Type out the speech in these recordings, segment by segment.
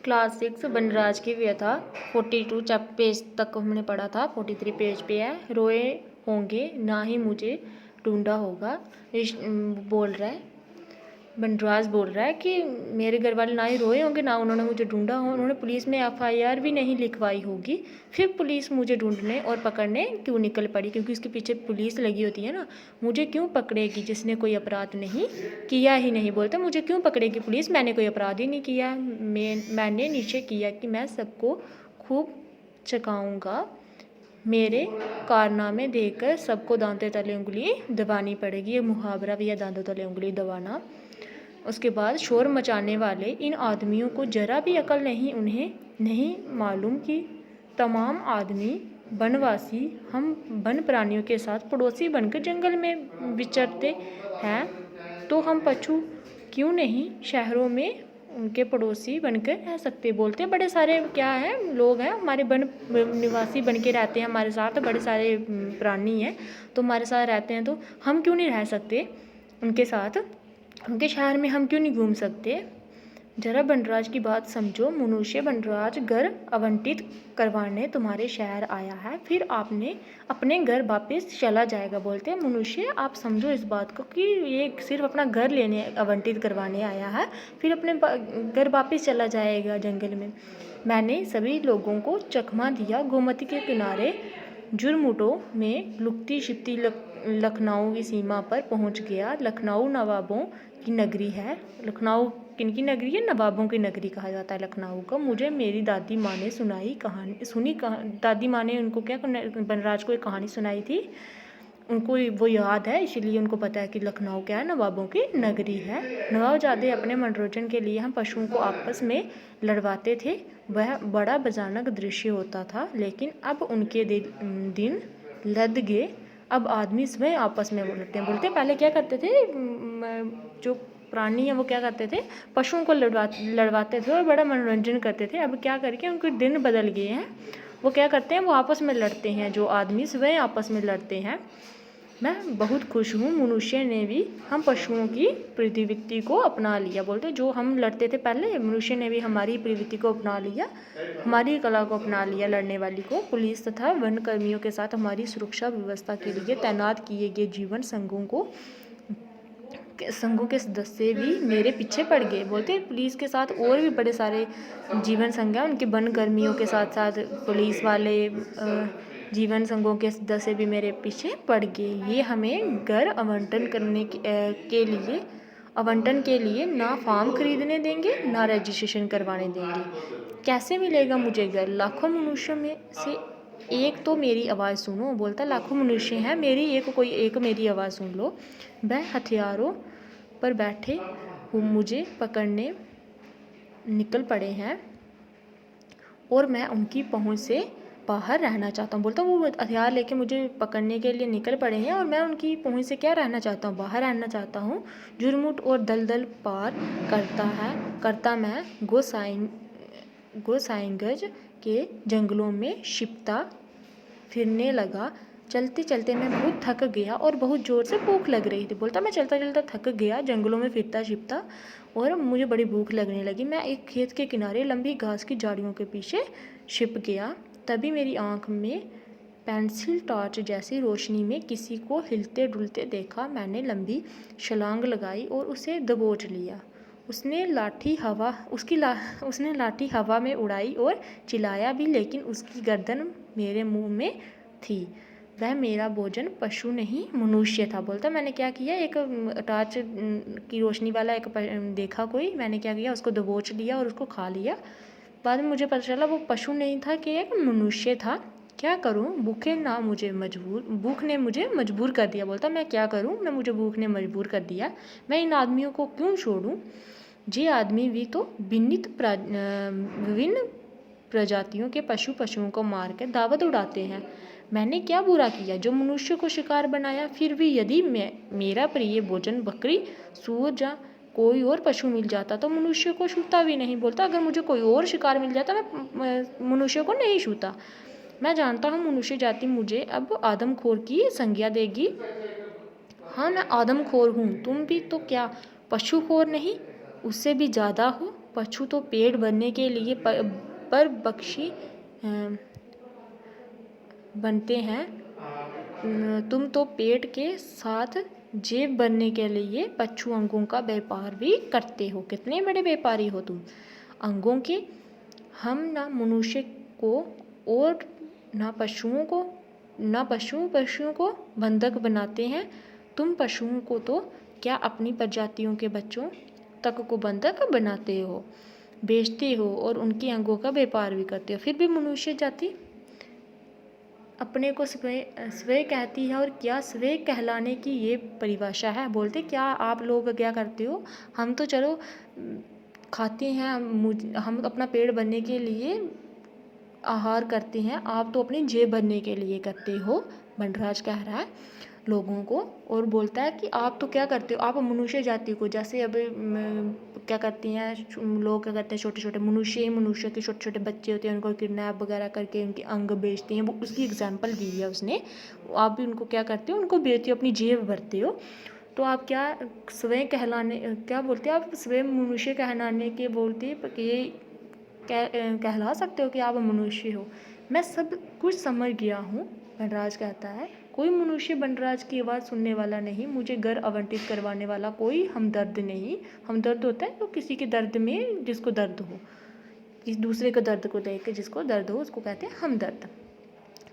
Class 6 वनराज की व्यथा 42 page तक हमने पढ़ा था। 43 पेज पे है। रोए होंगे ना ही मुझे ढूंढा होगा। बोल रहा है, वनराज बोल रहा है कि मेरे घर वाले ना ही रोए होंगे ना उन्होंने मुझे ढूंढा हो, उन्होंने पुलिस में FIR भी नहीं लिखवाई होगी, फिर पुलिस मुझे ढूंढने और पकड़ने क्यों निकल पड़ी, क्योंकि उसके पीछे पुलिस लगी होती है ना। मुझे क्यों पकड़ेगी जिसने कोई अपराध नहीं किया ही नहीं। बोलते मुझे क्यों पकड़ेगी पुलिस, मैंने कोई अपराध ही नहीं किया। मैंने निश्चय किया कि मैं सबको खूब चकाऊँगा। मेरे कारनामे देखकर सबको दांतों तले उंगली दबानी पड़ेगी। ये मुहावरा भी है, दांतों तले उंगली दबाना। उसके बाद शोर मचाने वाले इन आदमियों को जरा भी अकल नहीं, उन्हें नहीं मालूम कि तमाम आदमी वनवासी हम वन प्राणियों के साथ पड़ोसी बनकर जंगल में विचरते हैं, तो हम पशु क्यों नहीं शहरों में उनके पड़ोसी बनकर रह सकते। बोलते बड़े सारे क्या है लोग हैं हमारे वन निवासी बन के रहते हैं हमारे साथ, बड़े सारे प्राणी हैं तो हमारे साथ रहते हैं, तो हम क्यों नहीं रह सकते उनके साथ, उनके शहर में हम क्यों नहीं घूम सकते। जरा वनराज की बात समझो। मनुष्य वनराज घर आवंटित करवाने तुम्हारे शहर आया है, फिर आपने अपने घर वापस चला जाएगा। बोलते हैं मनुष्य आप समझो इस बात को कि ये सिर्फ अपना घर लेने आवंटित करवाने आया है, फिर अपने घर वापस चला जाएगा जंगल में। मैंने सभी लोगों को चकमा दिया। गोमती के किनारे जुरमुटों में लुकती छिपती लखनऊ की सीमा पर पहुंच गया। लखनऊ नवाबों की नगरी है। लखनऊ किनकी नगरी है? नवाबों की नगरी कहा जाता है लखनऊ को। मुझे मेरी दादी माँ ने दादी माँ ने उनको क्या वनराज को एक कहानी सुनाई थी, उनको वो याद है, इसीलिए उनको पता है कि लखनऊ क्या है, नवाबों की नगरी है। नवाबजादे अपने मनोरंजन के लिए हम पशुओं को आपस में लड़वाते थे। वह बड़ा भयानक दृश्य होता था, लेकिन अब उनके दिन लद गए। अब आदमी स्वयं आपस में लड़ते हैं। बोलते पहले क्या करते थे, जो प्राणी हैं वो क्या करते थे, पशुओं को लड़वाते थे और बड़ा मनोरंजन करते थे। अब क्या करके उनके दिन बदल गए हैं, वो क्या करते हैं, वो आपस में लड़ते हैं। जो आदमी स्वयं आपस में लड़ते हैं। मैं बहुत खुश हूँ मनुष्य ने भी हम पशुओं की प्रवृत्ति को अपना लिया। बोलते जो हम लड़ते थे पहले, मनुष्य ने भी हमारी प्रवृत्ति को अपना लिया, हमारी कला को अपना लिया लड़ने वाली को। पुलिस तथा वन कर्मियों के साथ हमारी सुरक्षा व्यवस्था के लिए तैनात किए गए जीवन संघों के सदस्य भी मेरे पीछे पड़ गए। बोलते पुलिस के साथ और भी बड़े सारे जीवन संघ हैं, उनके वन कर्मियों के साथ साथ पुलिस वाले जीवन संघों के सदस्य भी मेरे पीछे पड़ गए। ये हमें घर आवंटन के लिए ना फॉर्म खरीदने देंगे ना रजिस्ट्रेशन करवाने देंगे। कैसे मिलेगा मुझे घर? लाखों मनुष्यों में से एक तो मेरी आवाज़ सुनो। बोलता लाखों मनुष्य हैं, कोई एक मेरी आवाज़ सुन लो। वह हथियारों पर बैठे मुझे पकड़ने निकल पड़े हैं और मैं उनकी पहुंच से बाहर रहना चाहता हूँ। बोलता हूँ वो हथियार लेके मुझे पकड़ने के लिए निकल पड़े हैं और मैं उनकी पहुंच से क्या रहना चाहता हूँ, बाहर रहना चाहता हूँ। जुर्मुट और दलदल पार करता मैं गोसाइंगज के जंगलों में छिपता फिरने लगा। चलते चलते मैं बहुत थक गया और बहुत ज़ोर से भूख लग रही थी। बोलता मैं चलता चलता थक गया, जंगलों में फिरता छिपता और मुझे बड़ी भूख लगने लगी। मैं एक खेत के किनारे लंबी घास की झाड़ियों के पीछे छिप गया। तभी मेरी आँख में पेंसिल टॉर्च जैसी रोशनी में किसी को हिलते डुलते देखा। मैंने लंबी छलांग लगाई और उसे दबोच लिया। उसने लाठी हवा में उड़ाई और चिल्लाया भी, लेकिन उसकी गर्दन मेरे मुंह में थी। वह मेरा भोजन पशु नहीं मनुष्य था। बोलता मैंने क्या किया, एक टॉर्च की रोशनी वाला एक देखा कोई, मैंने क्या किया, उसको दबोच लिया और उसको खा लिया। बाद में मुझे पता चला वो पशु नहीं था कि एक मनुष्य था। क्या करूं, भूख ने मुझे मजबूर कर दिया। बोलता मैं क्या करूं, मुझे भूख ने मजबूर कर दिया। मैं इन आदमियों को क्यों छोड़ूं? ये आदमी भी तो विभिन्न प्रजातियों के पशुओं को मार कर दावत उड़ाते हैं। मैंने क्या बुरा किया जो मनुष्य को शिकार बनाया? फिर भी यदि मेरा प्रिय भोजन बकरी, सूअर या कोई और पशु मिल जाता तो मनुष्य को छूता भी नहीं। बोलता अगर मुझे कोई और शिकार मिल जाता मैं मनुष्य को नहीं छूता। मैं जानता हूँ मनुष्य जाति मुझे अब आदमखोर की संज्ञा देगी। हाँ मैं आदमखोर हूँ, तुम भी तो क्या पशुखोर नहीं, उससे भी ज़्यादा हो। पशु तो पेट भरने के लिए पर बख्शी बनते हैं, तुम तो पेट के साथ जेब बनने के लिए पशु अंगों का व्यापार भी करते हो। कितने बड़े व्यापारी हो तुम अंगों के। हम ना मनुष्य को और ना पशुओं को बंधक बनाते हैं। तुम पशुओं को तो क्या अपनी प्रजातियों के बच्चों तक को बंधक बनाते हो, बेचते हो और उनके अंगों का व्यापार भी करते हो। फिर भी मनुष्य जाति अपने को स्वयं कहती है, और क्या स्वयं कहलाने की ये परिभाषा है। बोलते क्या आप लोग क्या करते हो, हम तो चलो खाते हैं, हम अपना पेट भरने के लिए आहार करते हैं, आप तो अपनी जेब भरने के लिए करते हो। बनराज कह रहा है लोगों को, और बोलता है कि आप तो क्या करते हो, आप मनुष्य जाति को, जैसे अब क्या करते हैं लोग, क्या करते हैं छोटे छोटे मनुष्य के छोटे छोटे बच्चे होते हैं, उनको किडनैप वगैरह करके उनके अंग बेचते हैं। वो उसकी एग्जाम्पल दी है उसने। आप भी उनको क्या करते हो, उनको बेचते हो, अपनी जेब भरते हो। तो आप क्या स्वयं कहलाने क्या बोलते हैं, आप स्वयं मनुष्य कहलाने के बोलते कि कहला सकते हो कि आप मनुष्य हो। मैं सब कुछ समझ गया हूँ, बनराज कहता है। कोई मनुष्य बनराज की आवाज़ सुनने वाला नहीं, मुझे घर आवंटित करवाने वाला कोई हमदर्द नहीं। हमदर्द होता है तो किसी के दर्द में, जिसको दर्द हो, किसी दूसरे के दर्द को देख के जिसको दर्द हो, उसको कहते हैं हमदर्द।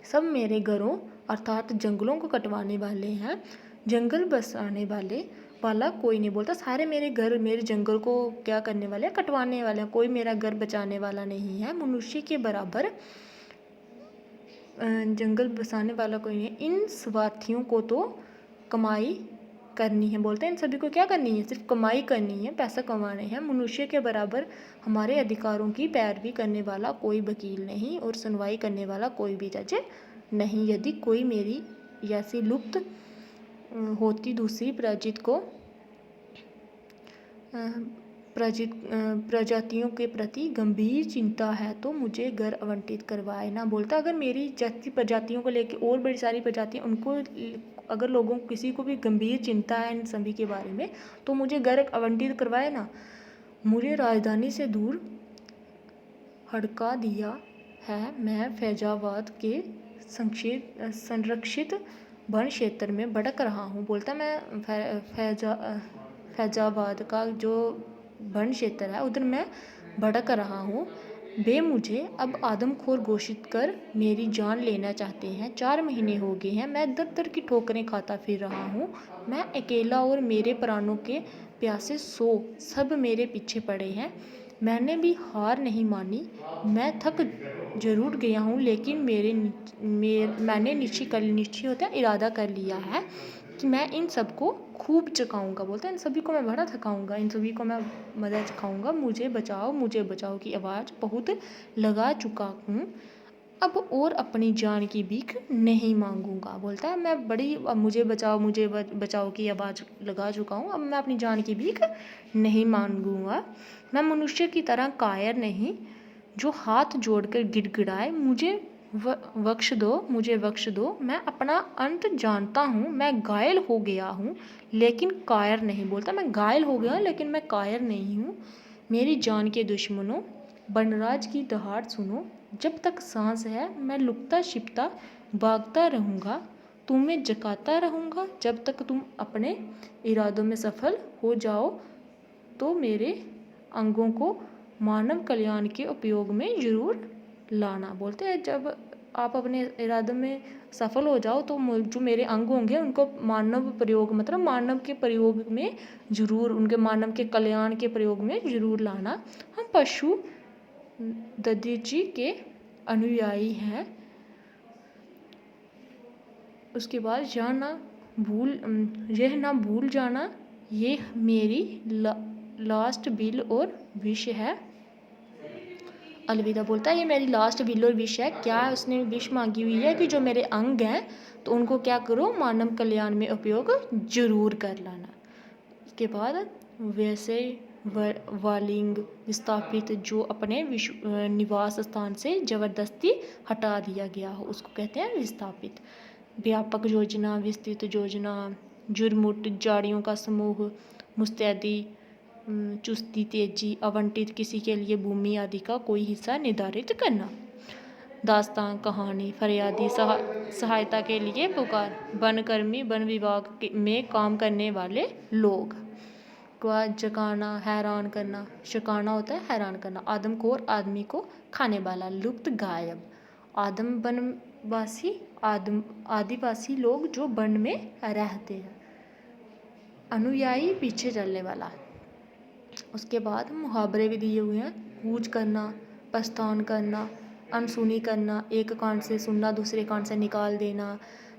सब मेरे घरों अर्थात जंगलों को कटवाने वाले हैं, जंगल बसाने वाला कोई नहीं। बोलता सारे मेरे घर मेरे जंगल को क्या करने वाले हैं, कटवाने वाले हैं, कोई मेरा घर बचाने वाला नहीं है। मनुष्य के बराबर जंगल बसाने वाला कोई नहीं है। इन स्वार्थियों को तो कमाई करनी है। बोलते हैं इन सभी को क्या करनी है, सिर्फ कमाई करनी है, पैसा कमाने हैं। मनुष्य के बराबर हमारे अधिकारों की पैरवी करने वाला कोई वकील नहीं, और सुनवाई करने वाला कोई भी जज नहीं। यदि कोई मेरी ऐसी लुप्त होती दूसरी प्रजातियों के प्रति गंभीर चिंता है तो मुझे घर आवंटित करवाए ना। बोलता अगर मेरी जैसी प्रजातियों को लेकर और बड़ी सारी प्रजातियाँ, उनको अगर लोगों को किसी को भी गंभीर चिंता है इन सभी के बारे में, तो मुझे घर आवंटित करवाए ना। मुझे राजधानी से दूर हड़का दिया है। मैं फैजाबाद के संरक्षित वन क्षेत्र में भटक रहा हूँ। बोलता मैं फैजाबाद का जो वन क्षेत्र है उधर मैं भटक रहा हूँ। वे मुझे अब आदमखोर घोषित कर मेरी जान लेना चाहते हैं। 4 महीने हो गए हैं, मैं दर दर की ठोकरें खाता फिर रहा हूँ। मैं अकेला और मेरे प्राणों के प्यासे सब मेरे पीछे पड़े हैं। मैंने भी हार नहीं मानी। मैं थक जरूर गया हूँ, लेकिन मैंने निश्चय होता है इरादा कर लिया है कि मैं इन सबको खूब चकाऊंगा। बोलते हैं इन सभी को मैं बड़ा थकाऊंगा, इन सभी को मैं मज़ा चखाऊंगा। मुझे बचाओ की आवाज़ बहुत लगा चुका हूँ, अब और अपनी जान की भीख नहीं मांगूंगा। बोलता है मैं मुझे बचाओ की आवाज़ लगा चुका हूँ, अब मैं अपनी जान की भीख नहीं मांगूंगा। मैं मनुष्य की तरह कायर नहीं जो हाथ जोड़कर गिड़गिड़ाए, मुझे बख्श दो। मैं अपना अंत जानता हूँ। मैं घायल हो गया हूँ लेकिन कायर नहीं। बोलता मैं घायल हो गया लेकिन मैं कायर नहीं हूँ। मेरी जान के दुश्मनों, बनराज की दहाड़ सुनो। जब तक सांस है मैं लुकता छिपता भागता रहूँगा, तुम्हें जगाता रहूँगा। जब तक तुम अपने इरादों में सफल हो जाओ तो मेरे अंगों को मानव कल्याण के उपयोग में जरूर लाना। बोलते हैं जब आप अपने इरादों में सफल हो जाओ तो जो मेरे अंग होंगे उनको मानव के प्रयोग में जरूर, उनके मानव के कल्याण के प्रयोग में जरूर लाना। हम पशु ददीची के अनुयायी हैं। उसके बाद यह ना भूल जाना, ये मेरी लास्ट बिल और विश है। अलविदा। बोलता है ये मेरी लास्ट बिल और विश है। क्या उसने विश मांगी हुई है कि जो मेरे अंग हैं तो उनको क्या करो, मानव कल्याण में उपयोग जरूर कर लाना। इसके बाद वैसे वालिंग विस्थापित, जो अपने निवास स्थान से जबरदस्ती हटा दिया गया हो उसको कहते हैं विस्थापित। व्यापक योजना, विस्तृत योजना, जुर्मुट, जाड़ियों का समूह, मुस्तैदी, चुस्ती, तेजी, आवंटित किसी के लिए भूमि आदि का कोई हिस्सा निर्धारित करना। दास्तान, कहानी, फरियादी, सहायता के लिए पुकार, वनकर्मी, वन विभाग में काम करने वाले लोग। जगाना, हैरान करना, शकाना होता है हैरान करना। आदमखोर, आदमी को खाने वाला। लुप्त, गायब। आदम, वनवासी, आदिवासी लोग जो वन में रहते हैं। अनुयायी, पीछे चलने वाला। उसके बाद मुहावरे भी दिए हुए हैं। कूच करना, प्रस्थान करना, अनसुनी करना, एक कान से सुनना दूसरे कान से निकाल देना,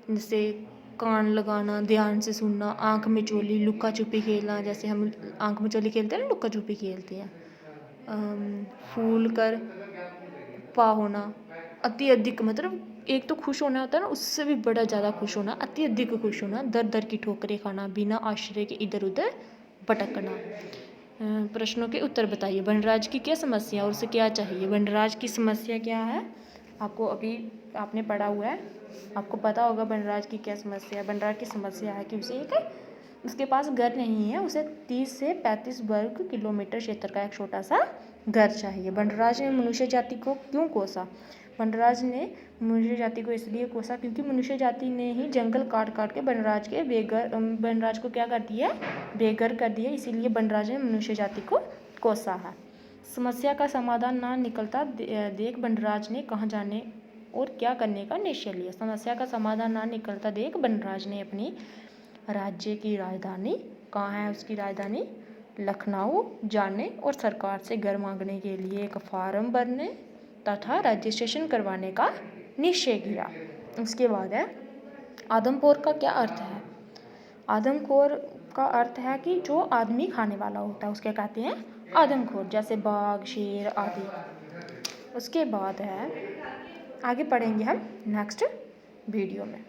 जैसे कान लगाना, ध्यान से सुनना, आँख मिचोली, लुका छुपी खेलना, जैसे हम आँख मिचोली खेलते हैं ना, लुका छुपी खेलते हैं। फूल कर पा होना, अति अधिक, मतलब एक तो खुश होना होता है ना, उससे भी बड़ा ज़्यादा खुश होना, अति अधिक खुश होना। दर दर की ठोकरें खाना, बिना आश्रय के इधर उधर भटकना। प्रश्नों के उत्तर बताइए। वनराज की क्या समस्या और उसे क्या चाहिए। वनराज की समस्या क्या है, आपको अभी आपने पढ़ा हुआ है, आपको पता होगा वनराज की क्या समस्या है। वनराज की समस्या है कि उसके पास घर नहीं है, उसे 30 से 35 वर्ग किलोमीटर क्षेत्र का एक छोटा सा घर चाहिए। वनराज ने मनुष्य जाति को क्यों कोसा। वनराज ने मनुष्य जाति को इसलिए कोसा क्योंकि मनुष्य जाति ने ही जंगल काट काट के वनराज को क्या कर दिया, बेघर कर दिया, इसीलिए वनराज ने मनुष्य जाति को कोसा है। समस्या का समाधान ना निकलता देख वनराज ने कहाँ जाने और क्या करने का निश्चय लिया। समस्या का समाधान ना निकलता देख वनराज ने अपनी राज्य की राजधानी, कहाँ है उसकी राजधानी, लखनऊ जाने और सरकार से घर मांगने के लिए एक फार्म भरने तथा रजिस्ट्रेशन करवाने का निश्चय किया। उसके बाद है आदमखोर का क्या अर्थ है। आदमखोर का अर्थ है कि जो आदमी खाने वाला होता है उसके कहते हैं आदमखोर, जैसे बाघ, शेर आदि। उसके बाद है आगे पढ़ेंगे हम नेक्स्ट वीडियो में।